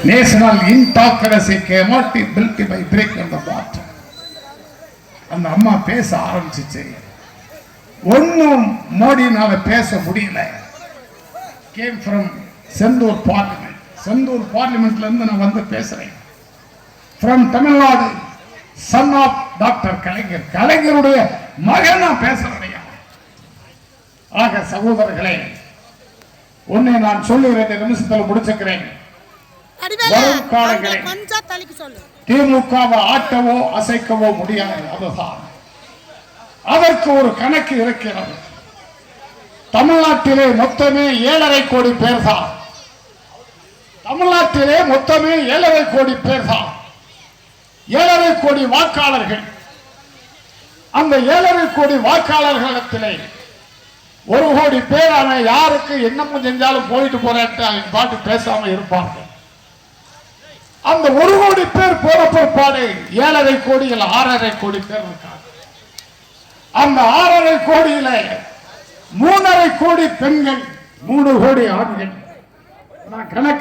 National இன்டாக்ரசி cannot be built by breaking the bottom. அந்த அம்மா பேச ஆரம்பிச்சிச்சு. ஒன்னும் மோடினால பேச முடியல. Came from Senthur parliament. Senthur பார்லிமெண்ட்ல இருந்து நான் வந்து பேசுறேன். From Tamil Nadu, son of doctor Kalaignar. கலைஞருடைய மகன் நான் பேசுறேன். ஆக சகோதரர்களே, ஒன்னே நான் சொல்லி 2 நிமிஷத்துல முடிச்சுக்கிறேன். வரும் காலங்களில் திமுகவை ஆட்டவோ அசைக்கவோ முடியாது. அதுதான் அதற்கு ஒரு கணக்கு இருக்கிறது. தமிழ்நாட்டிலே மொத்தமே 7.5 கோடி பேர் தான். தமிழ்நாட்டிலே மொத்தமே 7.5 கோடி பேர் தான். 7.5 கோடி வாக்காளர்கள். அந்த 7.5 கோடி வாக்காளர்களிடத்திலே 1 கோடி பேரான யாருக்கு என்னமும் செஞ்சாலும் போயிட்டு போறேன்ட்டு அவங்க பாட்டு பேசாம இருப்பாங்க. அந்த 1 கோடி பேர் போற பிற்பாடு 7.5 கோடியில் 6.5 கோடி பேர் இருக்காங்க. அந்த 6.5 கோடியில 3.5 கோடி பெண்கள், 3 கோடி ஆண்கள். நான் கணக்கு